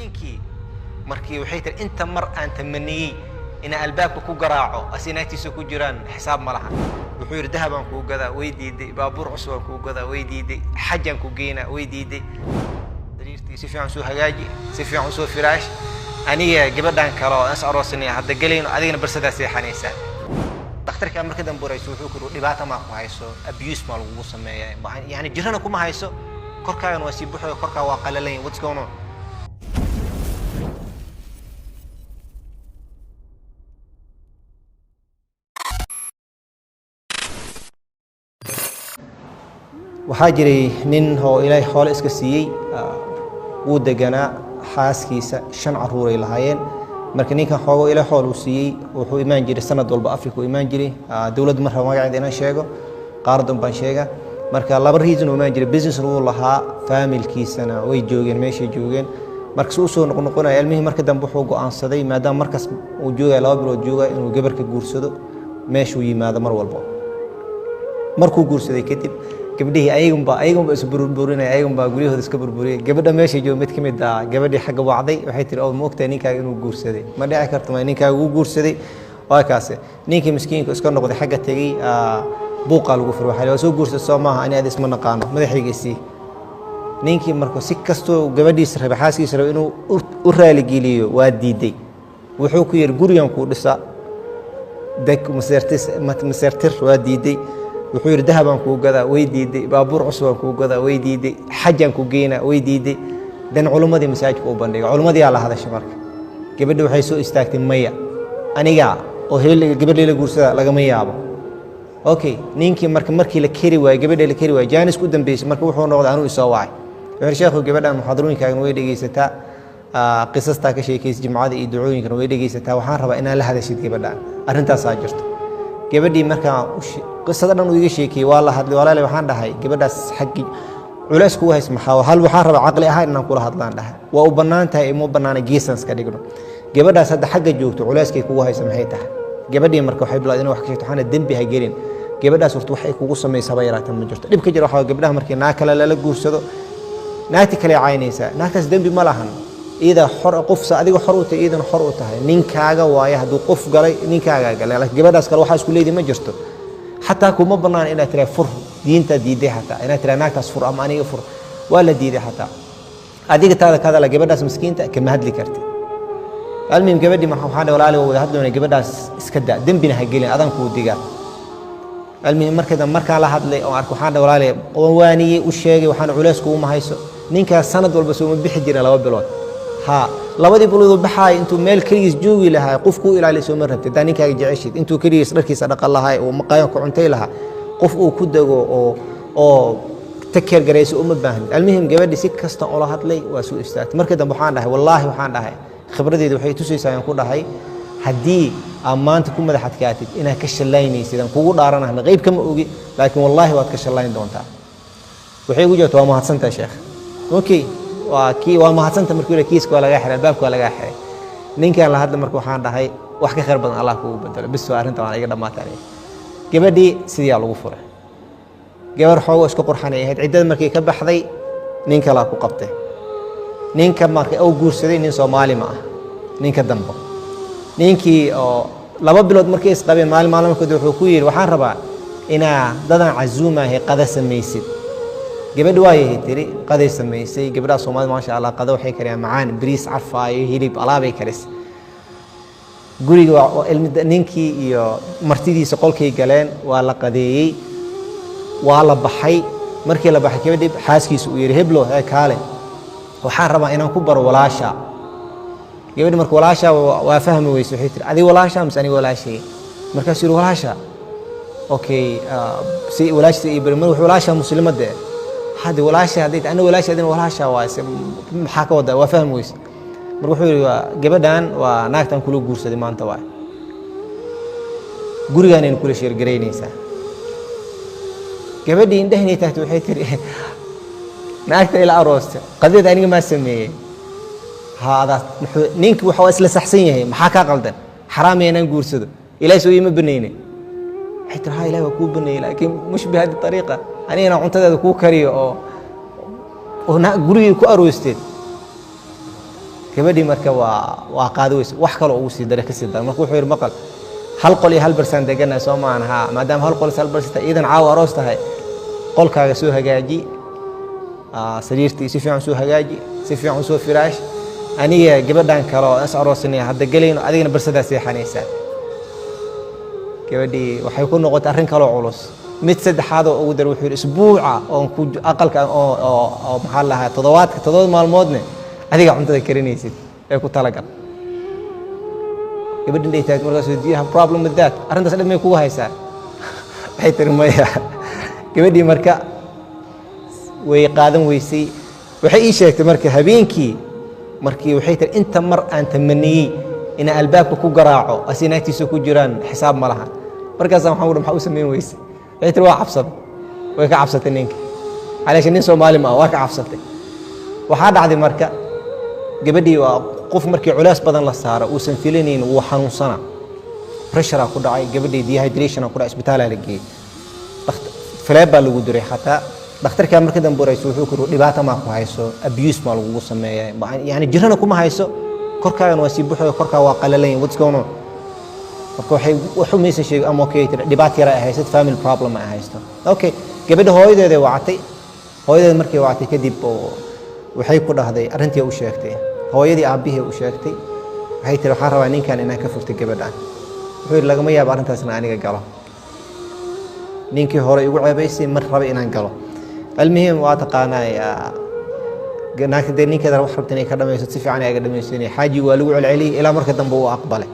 ninkii markii waxay tir inta mar aan tamaniyay ina albaabka ku garaaco asinaatiisa ku jiraan xisaab ma laha wuxuu yiri dahaban ku gada way diiday baabuur cusub ku gada way diiday xajan ku geena way diiday dariirtii si fiican soo hagaaji si fiican soo firaash aniga gabadhan kale oo aroosnay hadda galayno adigna barsada seexanaysa dhakhtarka marka dambuurayso wuxuu ku dhibaato ma ku hayso abuse ma lagu sameeyay yani jirana kuma hayso korkaagan waa si buuxo korkaa waa qalalayn what's going on waxaa jiray nin oo ilaahay xoolo iska siiyay uu deganaa xaaskiisa 5 caruur ay lahaayeen marka ninkan xoogo ilaahay xoolo uu siiyay wuxuu imaan jiray sanad walba Afrika uu imaan jiray dawladda marka magaceeda inaan sheego qaaradan baan sheega marka laba reason uu imaan jiray business uu lahaa familkiisana way joogeen meesha joogeen marka soo soo noqonaya ilmihi marka dambe wuxuu go'aansaday maadaama markaas uu joogay 2 bilood joogay inuu gabarka guursado meesha uu yimaado mar walba markuu guursaday kadib gabadhii ayagunba isburburinay ayagunba guriyahooda iska burburiyay gabadha meesha joog mid kamid ah gabadhii xagga wacday waxay tiri oo moogtay ninkaaga inuu guursaday ma dhici karto ma ninkaaga uu guursaday waa kaas ninkii miskiinka iska noqday xagga tagay buuqa lagu furo waxa soo guursaday Soomaha ani aad isma naqaano madaxigiisii ninkii markuu si kasto gabadhiisa rabay xaaskiisa rabay inuu u raali geliyo waa diiday wuxuu ku yiri gurigan ku dhisa dak masertir waa diiday wuxuu yiri dahaban ku gada way diiday baabuur cusub ku gada way diiday xajan ku geena way diiday dan culimadii masaajidka u bandhigay culimadii la hadashay marka gabadhu waxay soo istaagtay maya aniga oo heel gabadhii la guursada laga ma yaabo okay ninkii markii la kari waay gabadhii la kari waay jaanis ku dambeysay marka wuxuu noqday anuu isoo wacay wuxuu sheekhu gabadhan muxaadarooyinkaaga way dhageysataa qisasta ka sheekaysi jimcada iyo ducooyinka way dhageysataa waxaan rabaa inaan la hadashid gabadhan arintaas aa jirto gabadhii marka qisada dhan uu iga sheekay waa la hadlay walaal waxaan dhahay gabadhaas xaqi culays ku hays maxaa hal waxaan rabaa aqli ahaan inaan kula hadlaan dhahay waa u banaantahay ima banaana geesans ka dhigno gabadhaas hadda xagga joogto culayskay kugu hayso maxay tahay gabadhii marka waxay bilaad inay wax ka sheegto waxaan dambi ha gelin gabadhaas horta waxay kugu sameeysaa yaraatan ma jirto dhib ka jira waxa gabadhaha markii naa kale la guursado naati kale caynaysa naagtaas dambi ma lahan ida xor qofsa adiga xor u tahay idan xor u tahay ninkaaga waaya haduu qof galay ninkaaga galay laakiin gabadhaas kale waxa isku leeyahay ma jirto hatta kuma banaan inaad tira fur diinta diiday hatta inaad tira naagtaas fur ama aniga fur wala diiday hatta adiga taada kada la gabadhaas miskiinta kama hadli kartid almiim gabadhii ma waxaan walaalo wada hadloonay gabadhaas iska daa dambina ha gelin adan ku diga almiim marka la hadlay oo arko waxaan walaalo waaniyay u sheegay waxaan culays ku uma hayso ninka sanad walba soo ma bixi jiray 2 bilood ها labadii bulood baxay intuu meel kaliis joogi lahaa qofku ilaaliso ma rabtay daninkaaga jeceshid intuu kaliis dharkiisa dhaqan lahaa oo maqayan ku cuntay lahaa qof uu ku dago oo takeer gareyso uma baahan almuhim gabadhi si kasta oo la hadlay waa soo istaagtay markii dambe waxaan dhahay wallahi waxaan dhahay khibradeedu waxay tusaysaa aan ku dhahay hadii amaanta ku madax adkaatid ina ka shalaynaysid aan kugu dhaaranahay qayb kama ogi laakiin wallahi waad ka shalayn doontaa waxay ugu jirtaa waa mahadsantahay sheekh okay waa mahadsantahay markii kiiska waa laga xiray baabka waa laga xiray ninkan la hadla markii waxaan dhahay wax ka khayr badan Allah kugu bedelo bis waa arinta aan iga dhamaatay gabadhii sidii lagu furay gabar xoogo isku qurxanay ahayd ciidada markii ka baxday ninka la ku qabtay ninka markii uu guursaday nin Soomaali ma ah ninka dambe ninkii oo 2 bilood markii isqabeen maalin wuxuu ku yiri waxaan rabaa ina dadan cazuuma ay qada sameeysid gabadh waayay tiri qaday sameysay gabadha Soomaali ma sha Allah qada waxay kariyaan macaan bariis carfaayo hilib alaabay karis guriga ninkii iyo martidiisa qolkay galeen waa la qadeeyay waa la baxay markii la baxay gabadhii xaaskiisa uu yiri heblo ee kaale waxaan rabaa inaan ku baro walaasha gabadhii markii walaasha waa fahmi weyso waxay tiri adiga walaasha mise aniga walaashay markaas yiri walaasha okay si walaasha iyo bari walaasha muslimada هذه ولاشه هذه أنا ولاشه هذه ولاشه واسه محاكة وده وفهم ويس مرحوي جبدان وناكتن كله جورس دي ما أنت واعي جوريانين كل شيء جرينيسا جبدي إنده هني تحت وحيتري ناكتن إلى أروس قديت أنا ما سميه هذا نينك وحواس لسحسينه محاكة قلدن حرامي أنا جورس ده إلى سوي مبنيني حتى هاي لا يكون بني لكن مش بهذه الطريقة أنا عنتد كو كريو أو هنا جوري كو أروستيد gabadhii marka waa qaadaweys wax kale oo uu sii daray ka sii daray marka wuxuu yiri maqal hal qol iyo hal barsan deganaa soo maanaha maadaama hal qol hal barsan iidan caawa aroos tahay qolkaaga soo hagaaji sariirtii si fiican soo hagaaji si fiican soo firaash aniga gabadhan kale oo is aroosinay hadda galayno adigana barsada seexanaysa gabadhii waxay ku noqotay arrin kale oo culus mid saddexaad oo ugu dar wuxuu isbuuca oo ku aqalka oo maxaa lahaa toddobaad maalmoodna adiga cuntada karinaysid ee ku talagal gabadhin dheetaad markaas do you have problem with that arrintaas dhan may kugu haysaa waxay tiri maya gabadhii marka way qaadan weysay waxay ii sheegtay marka habeenkii markii waxay tiri inta mar aan tamaniyay in albaabka ku garaaco asinaagtiisa ku jiraan xisaab ma laha markaas waxaan u maxaa u sameyn weysay waxay tiri waa cabsad way ka cabsatay ninka calaashan nin Soomaali ma waa ka cabsatay waxaa dhacday marka gabadhii waa qof markii culays badan la saaro uu san filaneen uu xanuunsana pressure ku dhacay gabadhii dehydration ku dhacay isbitaalka la geeyay faleeba lagu diray xataa dhakhtarka markii dambe warayso wuxuu ku dhibaato ma ku hayso abuse ma lagu sameeyay yani jirana kuma hayso korkaagan waa si buuxo korkaa waa qalalayn what's going on marka wuxuu meesha sheegay ama okay dhibaato yar ay haysto family problem ay haysto okay gabadha hooyadeeda wactay hooyadeeda markii wactay kadib waxay ku dhahday arrintii uu sheegtay hooyadii aabihii uu sheegtay waxay tiri waxaan rabaa ninkan inaan ka furto gabadhan wuxuu yiri lagama yaabo arrintaasna aniga galo ninkii hore igu ceebaysay mar raba inaan galo المهم واتقانا naagta dee ninkeeda wax rabta inay ka dhamayso si fiican ay ga dhamaysanay xaaji waa lagu celceliyay ilaa marka dambe uu aqbalay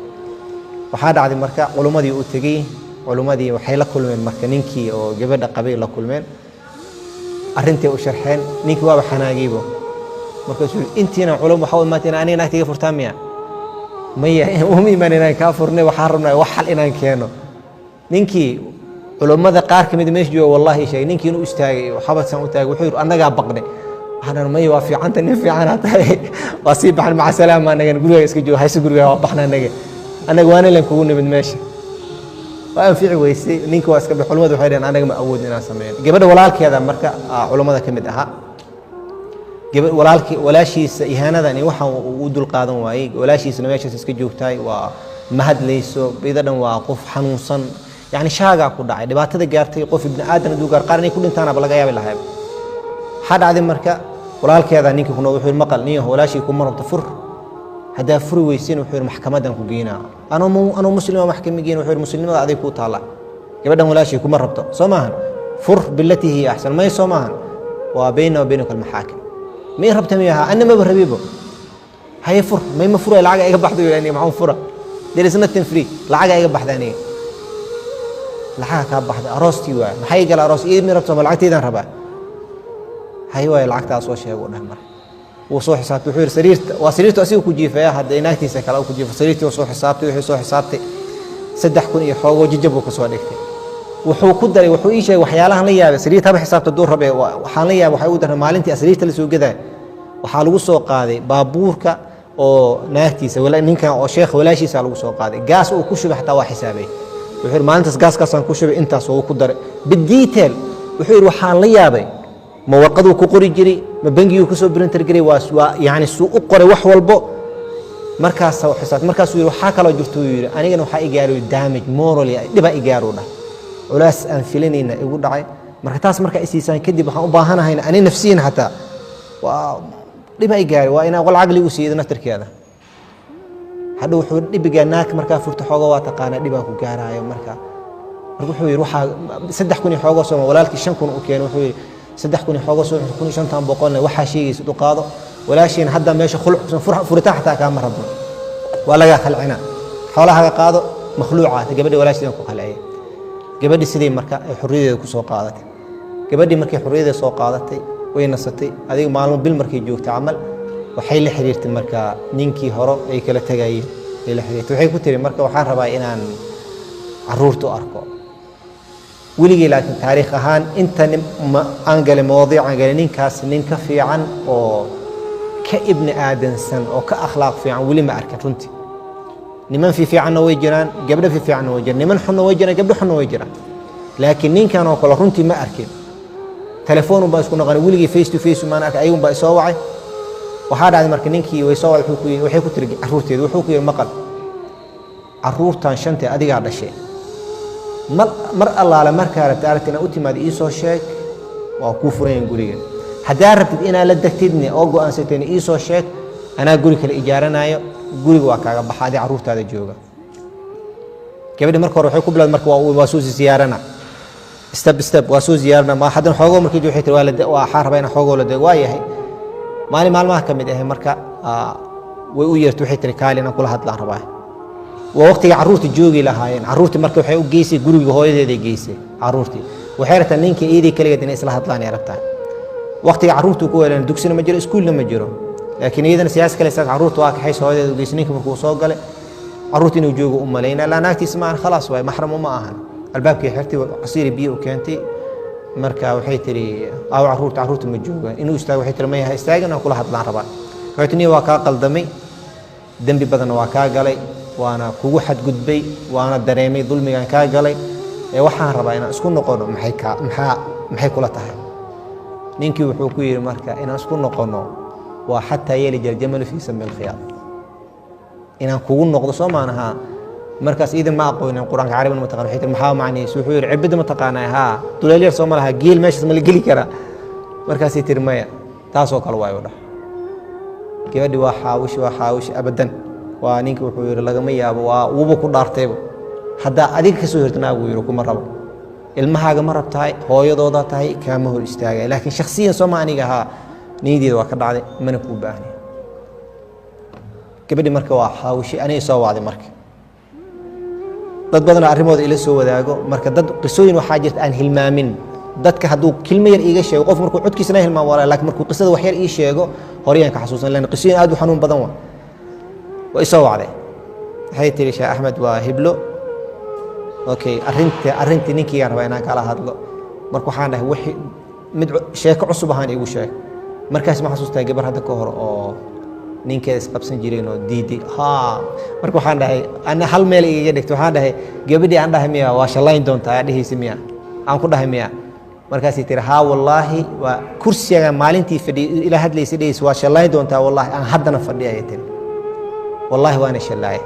waxaa dhacday marka culumadii uu tagay culumadii waxay la kulmeen marka ninkii oo gabadha qabay la kulmeen arrintii u sharxeen ninkii waa xanaagiibo marka soo intiina culum waxa uu maatina aniga naagtiga furtaamiya maya uma iimaanina ka furnay waxa rabnaa wax xal inaan keeno ninkii culumada qaar kamid meesh jooga wallahi shay ninkii inuu istaagay xabadsan u taagay wuxuu anaga baqnay أنا ما يوافق عنك نفي عنها طيب وأصيب عن مع السلامة أنا نقول يا إسكجو هاي سجوا وبحنا نجى أنا جوانا اللي نكون بنمشي وأنا في عويسي نينكو أسكب حلوة وحيران أنا ما أود ناس سمين جبنا ولالك هذا مركا علماء كم ده جب ولالك ولا شيء إهانة ذاني وح ود القادم واي ولا شيء سنويش إسكجو تاي ومهد ليسو بيدا واقف حنوصا يعني شاقة كودا عادي بعد هذا جارتي قف ابن آدم دوقار قارني كل إنسان بلقى يا بالله حد عادي مركا walaalkeeda ninka kuna wuxuu maqal niyo walaashii ku marabta fur hada fur weysin wuxuu maxkamadan ku geeyna ano muslimo maxkamigeen wuxuu muslimada aday ku taala gabadhan walaashii ku marabta Soomahan fur billati hi ahsan ma Soomahan wa bayna wa baynaka almahakim ma rabta miyaha anna ma barabibo hay fur ma fur lacag iga baxdo yani ma fura there is nothing free lacag iga baxdani lacag ka baxda aroosti waa maxay gal aroos ii mi rabta lacagteedan rabaa هاي العقد أسوأ شيء يقول نعمر وصو حسابته وحير سريرته أسيو كجيفة هذا إناكتي سكلا أو كجيفة سريرته وصو حسابته وحير حسابته سدح كوني يحوج وجيبه كسوالكتي وحو كدري وحو إيش وحيالها ليا سريرته بحسابته الدور ربع وحاليا وحيودها مالنتي سريرته اللي سو كذا وحالو سوق هذا بابورك أو ناكتي ولا نينك أو شيخ ولا شيء سالو سوق هذا جاس وكشف حتى وحسابي وحير مالنتس جاس كسان كشف أنت سو كدري بالديتيل وحير وحاليا بي ما ورقدوا كقري جري ما بنجيو كسو برينتر جري يعني سوق قري wax walbo markaas soo xisaab markaas uu waxa kala jirto yiri anigana waxa igaaru damage morally diba igaaru dha ulaas aan filinayna igu dhacay marka taas marka isiisan kadib waxaan u baahanahay ani nafsiyan hatta waa diba igaaru waa ina qol aqli u siiyay naftirkeeda hadda wuxuu dibiga naak marka furto xooga waa taqaana diba ku gaaraayo marka wuxuu yiri waxa 3,000 xooga soo walaalkii 5,000 u keenay wuxuu yiri 3,000 xooga soo 5,000 boqolna waxa sheegayso u qaado walaashin hadda meesha khuluc furitaan xataa ka marabno wala ga khalcina xoolaha qaado makhluucaat gabadhi walaashin ku khalcay gabadhi sidii marka ay xuriyadeeda ku soo qaadatay gabadhi markay xuriyadeeda soo qaadatay way nasatay adiga maalmo bil markay joogtay amal waxay la xiriirtay marka ninkii hore ay kala tagayeen ay la xiriirtay waxay ku tiri marka waxaan rabaa inaan caruurtu arko ولقي لكن تاريخ هان أنت أنقل مواضيع أنقل نينكاس نينك في عن أو كابن آدم سن أو كأخلاق في عن ولي ما أركت أنت نمن في عنا ويجران قبل في عنا ويجران نمن حنا ويجران قبل حنا ويجران لكن نين كانوا كل أنت ما أركت تلفونه بس كنا غني ولقي فيس تو فيس وما أنا أيوم بس سواعي waxaa dhacday marka ninkii way soo wuxuu ku yiri waxay ku tiri caruurteedu wuxuu ku yiri maqal caruurtan shanta adiga dhashay mar allaala markaa rabtay aragtina u timaad ii soo sheeg waa ku fureen guriga hadaa rabtid inaa la dagtidni oo go'aansateen ii soo sheeg anaa guri kale ijaaranayo guriga waa kaaga baxaaday caruurtaada jooga gabadha marka hore waxay ku bilaad marka waa soo ziyaarana step waa soo ziyaarana ma hadan xoogo markii waxay tiri waa xaraba in xoogo la deego waayahay maalmaha kamid ah marka way u yeertay waxay tiri kaalina kula hadlaan rabaa waqtiga caruurta joogi lahaayeen caruurta marka waxay u geysay guriga hooyadeeda geysay caruurtii waxay rabtaa ninkii eedii kaligeed inay isla hadlaan ay rabtaa waqtiga caruurtu ku weelaan dugsina ma jiro iskuulna ma jiro laakiin iyadana siyaas kale sax caruurtu waa kaxay hooyadeeda u geysay ninka markuu soo galay caruurta inuu joogo u maleeyna la naagtiis ma khalaas way mahram ma ahan albaabkii xirtay qasiir biyo keentay marka waxay tiri aw caruurta ma joogaan inuu istaago waxay tiri ma yahay istaagana kula hadlaan rabaa waxay waa ka qaldamay dambi badan waa ka galay waana kugu xad gudbay waana dareemay dulmigan ka galay ee waxaan rabaa inaan isku noqono maxay kula tahay ninkii wuxuu ku yiri marka inaan isku noqono waa hatta yeeli jamal fi samil khiyam inaan kugu noqdo Soomaanaha markaas iidan ma aqoonin quraanka carabiga ma taqaan waxay maxaa macnihiisu wuxuu yiri cibada ma taqaanaa ha duleeliyar Soomaalaha geel meeshaas ma la geli kara markaas ay tirmaya taas oo kale way u dhax gabadhi waa xaawish abadan waa ninka wuxuu yiri laga ma yaabo waa wuba ku dhaartayba hadda adiga ka soo hirtana uu yiri kuma rabo ilmahaaga ma rabtaay hooyadooda tahay kaama hor istaagay laakiin shakhsiyan Soomaaniga ha niideeda waa ka dhacday mana ku baahnay gabadhi marka waa xaawish anay soo wacday marka dad badan arrimooda ila soo wadaago marka dad qisooyin waxa jirta aan hilmaamin dadka haduu kilmo yar iiga sheego qof markuu codkiisana hilmaam wala laakiin markuu qisada wax yar ii sheego horiyaan ka xasuusan laan qisooyin aad u xanuun badan waa isoo wacday waxay tiri Sheekh Ahmed waa hiblo okay arrintii ninkii aan rabaa inaan kala hadlo marka waxaan dhahay wixii mid sheeko cusub ahaan igu sheeg markaas ma xasuustaa gabar hadda ka hor oo ninkeeda isqabsan jireen oo diidi marka waxaan dhahay ana hal meel iga dhigto waxaan dhahay gabadhii aan dhahay miya waa shalayn doontaa dhahaysi miya aan ku dhahay miya markaas ay tiri wallahi waa kursiga maalintii fadhi ila hadlaysay dhahaysi waa shalayn doontaa wallahi aan haddana fadhiyay tiri wallahi waana shalaay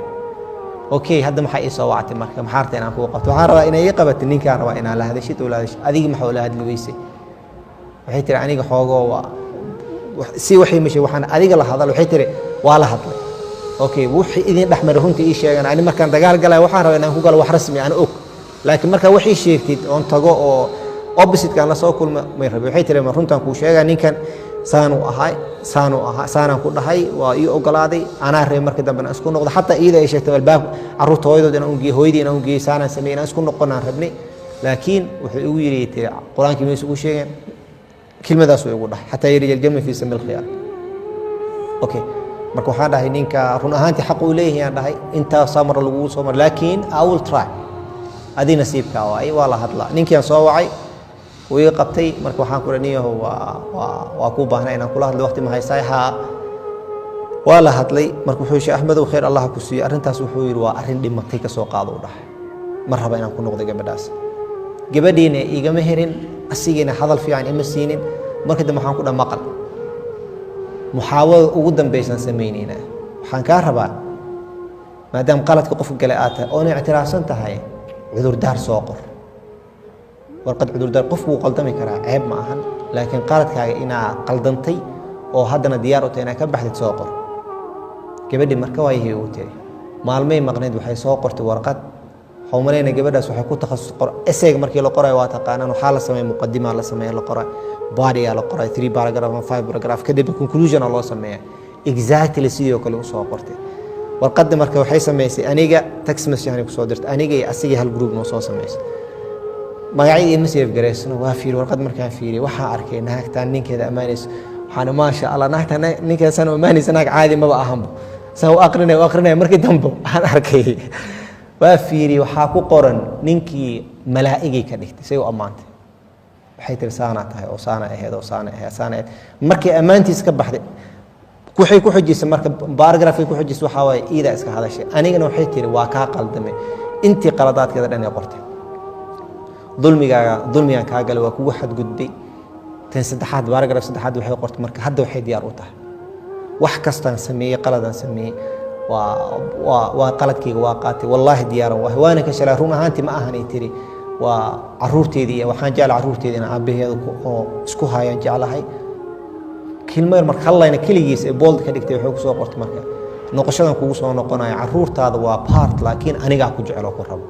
okay hadda maxay ii soo wactay marka maxaa rabtaa inaan ku qabto waxaan rabaa inay qabato ninkaan rabaa inaan la hadashid oo la hadashid adiga maxaa la hadli weysay waxay tiri aniga xoogo si waxay meeshay waxaan adiga la hadal waxay tiri waa la hadlay okay wixii idin dhaxmar runtii ii sheegan ani markaan dagaal galay waxaan rabaa inaan ku galo wax rasmi aan og laakiin marka wixii sheegtid oo tago oo opposite kan la soo kulma may rabay waxay tiri ma runtaan ku sheegaa ninkan saanaan ku dhahay waa ii ogolaaday anaa reey markii dambe aan isku noqdo hatta iyada ay sheegtay albaab caruurta hooyadood inaan u geeyo hooyadii inaan u geeyo saanaan sameeyay inaan isku noqonaan rabnay laakiin wuxuu igu yiri tiri quraankii meesha ugu sheegeen kelmadaas way ugu dhahay hatta yiri jalma fi samil khiyar okay marka waxaan dhahay ninka run ahaantii xaq u leeyahay dhahay inta samar lagu soo mar laakiin I will try adii nasiibka waa la hadla ninkii aan soo wacay way qabtay marka waxaan ku raniyahay waa ku baahnaa inaan kula hadlo waqti ma haysay waa la hadlay marka wuxuu Sheekh Ahmed oo khayr Allah ku siiyo arintaas wuxuu yiri waa arin dhimatay ka soo qaado u dhahay mar raba inaan ku noqdo gabadhaas gabadhiina igama herin asigina hadal fiican ima siinin marka dambe waxaan ku dhahay maqal muhaawado ugu dambaysan sameeynayna waxaan ka rabaa maadaam qaladka qof galay aad tahay oo ictiraafsan tahay cudur daar soo qor warqad cudur daar qofku qaldami karaa ceeb ma ahan laakiin qaladkaaga ina qaldantay oo haddana diyaar u tahay inaad ka baxdid soo qor gabadhi marka way u tiri maalmay maqneed waxay soo qortay warqad xawmareena gabadhaas waxay ku takhasus qor essay markii la qoray waa taqaanaan waxa la sameeyay muqaddima la sameeyay la qoray body la qoray 3 paragraph 5 paragraph kadib conclusion loo sameeyay exactly sidoo kale u soo qortay warqad marka waxay sameysay aniga text message ku soo dirtay aniga iyo asiga hal group noo soo sameysay magacii ima save gareysno waa fiir warqad markaan fiiriyo waxa arkay naagtaan ninkeeda amaanayso waxaan ma sha Allah naagtaan ninkeeda san amaanayso naag caadi ma ahanba soo aqrinay markii dambe aan arkay waa fiiri waxa ku qoran ninkii malaa'igi ka dhigtay say u amaantay waxay tir saana tahay oo saana ahayd oo saana markii amaantiis ka baxday waxay ku xijisay marka paragraph ku xijisay waxa way ida iska hadashay anigana waxay tiri waa ka qaldamay intii qaladaadkeeda dhan ay qortay dulmiga ka galay waa kugu xad gudbay tan saddexaad paragraph saddexaad waxay qortay marka hadda waxay diyaar u tahay wax kastaan sameeyey qaladaan sameeyey waa qaladkayga waa qaatay wallaahi diyaaran wahay waana ka shalay run ahaantii ma ahanay tiri waa caruurteedii iyo waxaan jeclahay caruurteedii inaan aabbaheeda oo isku hayaan jeclahay kilmada marka hallayna keligiis ee bold ka dhigtay wuxuu ku soo qortay marka noqoshadan kugu soo noqonaya caruurtaada waa part laakiin anigaa ku jecel oo ku rabo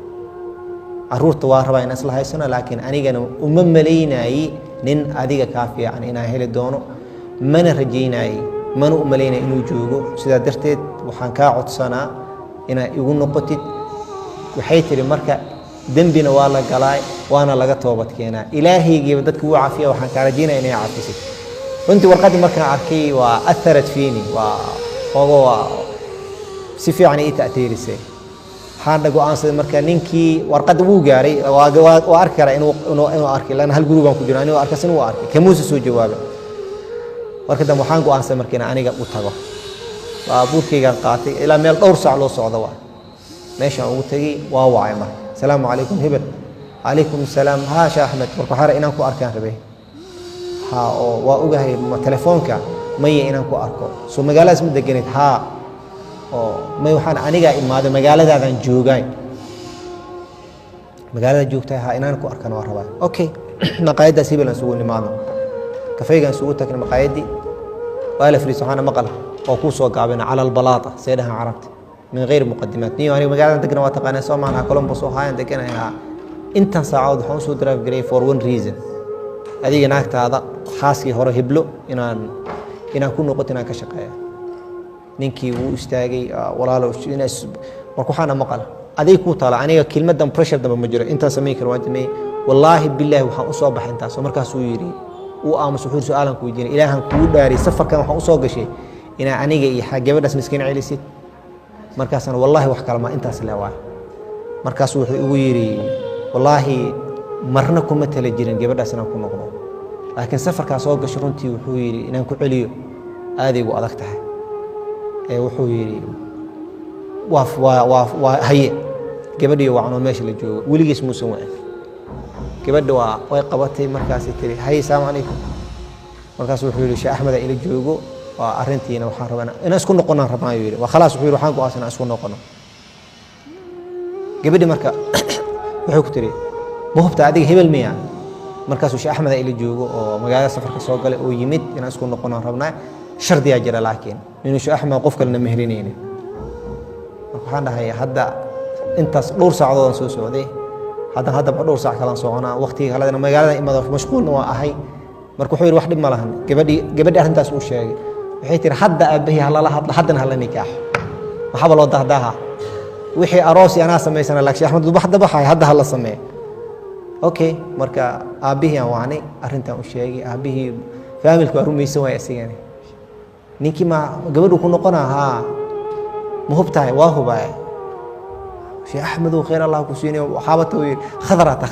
caruurta waa rabaa in isla haysano laakiin anigana uma malaynayay nin adiga kaa fiican inaan heli doono mana rajaynayay mana u malaynaya inuu joogo sidaa darteed waxaan kaa codsanaa inaad igu noqotid waxay tiri marka dembina waa la galaa waana laga toobad keenaa ilaahaygiiba dadka wuu cafiya waxaan kaa rajaynaya inay cafisid runtii warqaddii markaan arkay waa aharat fiini waa ogo si fiican ii ta'tiirisay waxaan go'aansaday marka ninkii warqadda wuu gaaray waa arki karaa inuu arkay lan hal guri baan ku jira inuu arkas inuu arkay kamuusa soo jawaabay marka dambe waxaan go'aansaday marka inaan aniga u tago baabuurkaygaan qaatay ilaa meel dhowr saac loo socdo waa meeshaan ugu tegey waa wacay marka asalaamu calaykum hebel calaykum asalaam haa sheekh axmed marka waxaa inaan ku arkaan rabay haa oo waa ogahay telefoonka maya inaan ku arko soo magaaladaas ma deganeed haa oo may waxaan anigaa imaaday magaaladaadaan joogaay magaalada joogtay haa inaan ku arkana waa rabaa okay maqaayaddaas hebel aan isugu nimaadno kafaygaan isugu tagnay maqaayaddii waa la fariiso waxaana maqal oo kuu soo gaabina cala albalaata say dhahaan carabta min gayr muqadimaat niyo aniga magaaladan degana waa taqaanaa soo maanaha columbus oo haayaan deganay haa intan saacadood waxaan usoo drive garay for one reason adiga naagtaada xaaskii hore heblo inaan ku noqoto inaan ka shaqeeya ninkii wuu istaagay walaalo marka waxaana maqal aday kuu taala aniga kelmadan pressure dambe ma jiro intaan samayn karo waan damey wallaahi bilaahi waxaan usoo baxay intaasoo markaasuu yidhi uu aamus wuxuu su-aalan ku weydiinay ilaahan kuu dhaariyay safarkan waxaan usoo gashay inaa aniga iyo gabadhaas miskiin celisid markaasna wallaahi wax kalama intaas leewaa markaasuu wuxuu igu yidhi wallaahi marna kuma tala jirin gabadhaas inaan ku noqdo laakiin safarkaa soo gasho runtii wuxuu yidhi inaan ku celiyo aadaygu adag tahay ee wuxuu yidhi waa haye gabadhiyo wacnoo meesha la joogo weligiis muusan wacin gabadha way qabatay markaasay tiri haye salaamu calaykum markaasuu wuxuu yidhi sheekh axmeda ila joogo waa arrintiina waxaan rabaa inaan isku noqonaan rabnaa ayuu yidhi waa khalaas wuxuu yidhi waxaan go'aansan inaan isku noqono gabadhi marka wuxuu ku tiri ma hubta adiga hebel miya markaasuu sheekh axmeda ila joogo oo magaalada safarka soo galay oo yimid inaan isku noqonaan rabnaa shardiyaa jira laakiin inuu sheekh axmed qof kalena meherinaynin marka waxaan dhahay hadda intaas dhowr saacadoodaan soo socday haddaba dhowr saac kalaan soconaa waqtiga kaledana magaalada imada mashquulna waa ahay marka wuxuu yidhi wax dhib ma lahan gabadhi arrintaas uu sheegay waxay tiri hadda aabbahii halala hadla haddana hala nikaaxo maxaaba loo dahdaaha wixii aroosi anaa samaysana laakiin sheekh axmed hadda baxay hadda hala sameeyo okay marka aabbihii aan wacnay arrintaan u sheegay aabbihii faamilka waa rumaysan waaya isigani ninkii ma gabadhu ku noqonaa haa ma hubtahay waa hubaay sheekh axmedow khayr allah ku siinayo waxaabata uu yidhi khadarata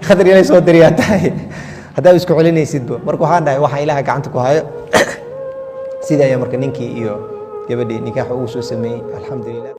khadar inay soo dariyaa tahay haddaa isku celinaysidba marka waxaan dhahay waxaan ilaaha gacanta ku hayo sida ayaa marka ninkii iyo gabadhii nikaaxa ugu soo sameeyey alxamdulilah